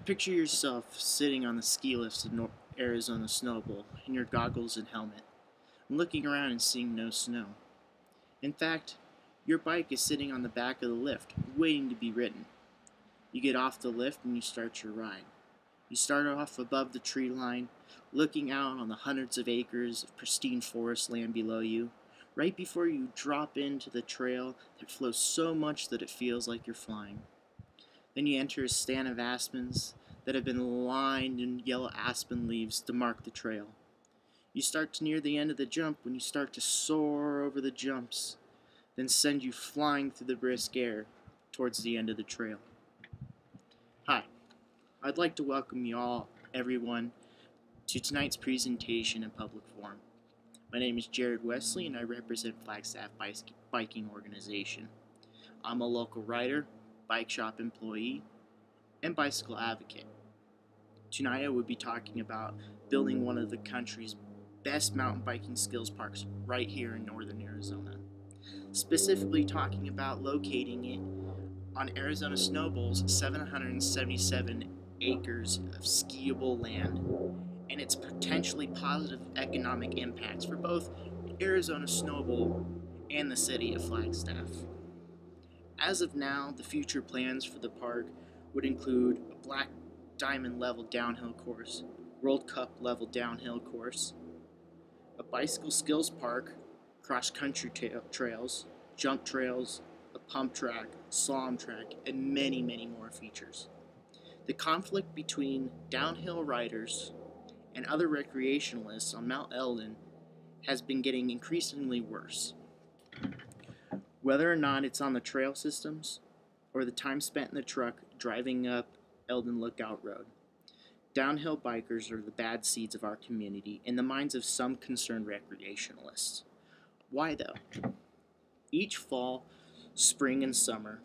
Picture yourself sitting on the ski lifts of Arizona Snowbowl in your goggles and helmet, and looking around and seeing no snow. In fact, your bike is sitting on the back of the lift, waiting to be ridden. You get off the lift and you start your ride. You start off above the tree line, looking out on the hundreds of acres of pristine forest land below you, right before you drop into the trail that flows so much that it feels like you're flying. Then you enter a stand of aspens that have been lined in yellow aspen leaves to mark the trail. You start to near the end of the jump when you start to soar over the jumps, then send you flying through the brisk air towards the end of the trail. Hi, I'd like to welcome everyone, to tonight's presentation and public forum. My name is Jared Wesley and I represent Flagstaff Biking Organization. I'm a local rider, bike shop employee, and bicycle advocate. Tonight I will be talking about building one of the country's best mountain biking skills parks right here in northern Arizona. Specifically talking about locating it on Arizona Snowbowl's 777 acres of skiable land and its potentially positive economic impacts for both Arizona Snowbowl and the city of Flagstaff. As of now, the future plans for the park would include a black diamond level downhill course, World Cup level downhill course, a bicycle skills park, cross-country trails, jump trails, a pump track, slalom track, and many, many more features. The conflict between downhill riders and other recreationalists on Mount Eldon has been getting increasingly worse. Whether or not it's on the trail systems or the time spent in the truck driving up Eldon Lookout Road, downhill bikers are the bad seeds of our community in the minds of some concerned recreationalists. Why though? Each fall, spring, and summer,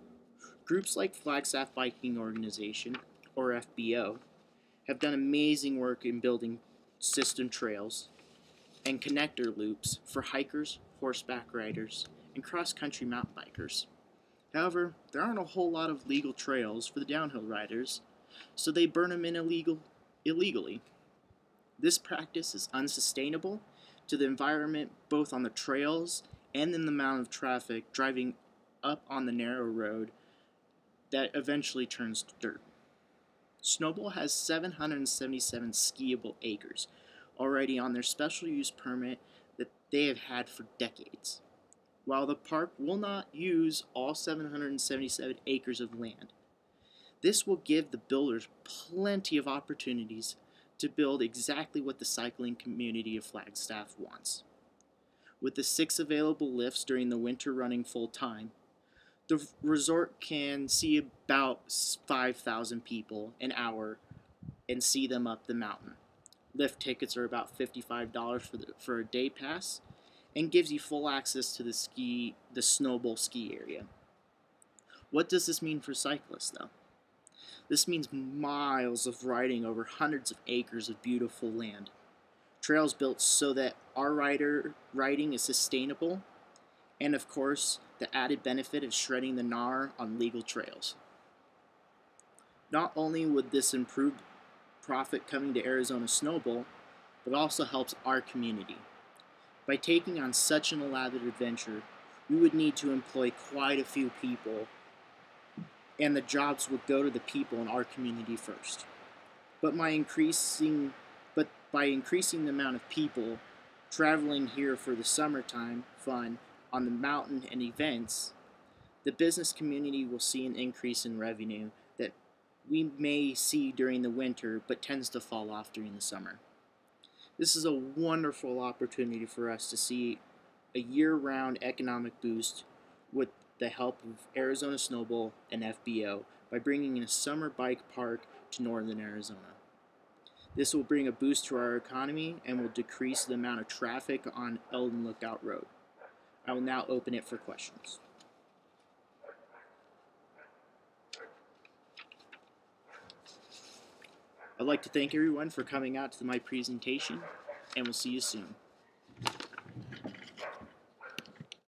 groups like Flagstaff Biking Organization, or FBO, have done amazing work in building system trails and connector loops for hikers, horseback riders, and cross-country mountain bikers. However, there aren't a whole lot of legal trails for the downhill riders, so they burn them in illegally. This practice is unsustainable to the environment both on the trails and in the amount of traffic driving up on the narrow road that eventually turns to dirt. Snowbowl has 777 skiable acres already on their special use permit that they have had for decades. While the park will not use all 777 acres of land, this will give the builders plenty of opportunities to build exactly what the cycling community of Flagstaff wants. With the 6 available lifts during the winter running full time, the resort can see about 5,000 people an hour and see them up the mountain. Lift tickets are about $55 for a day pass and gives you full access to the Snowbowl ski area. What does this mean for cyclists though? This means miles of riding over hundreds of acres of beautiful land. Trails built so that our riding is sustainable, and of course, the added benefit of shredding the gnar on legal trails. Not only would this improve profit coming to Arizona Snowbowl, but also helps our community. By taking on such an elaborate adventure, we would need to employ quite a few people, and the jobs would go to the people in our community first. But by increasing the amount of people traveling here for the summertime fun on the mountain and events, the business community will see an increase in revenue that we may see during the winter but tends to fall off during the summer. This is a wonderful opportunity for us to see a year-round economic boost with the help of Arizona Snowbowl and FBO by bringing in a summer bike park to northern Arizona. This will bring a boost to our economy and will decrease the amount of traffic on Eldon Lookout Road. I will now open it for questions. I'd like to thank everyone for coming out to my presentation, and we'll see you soon.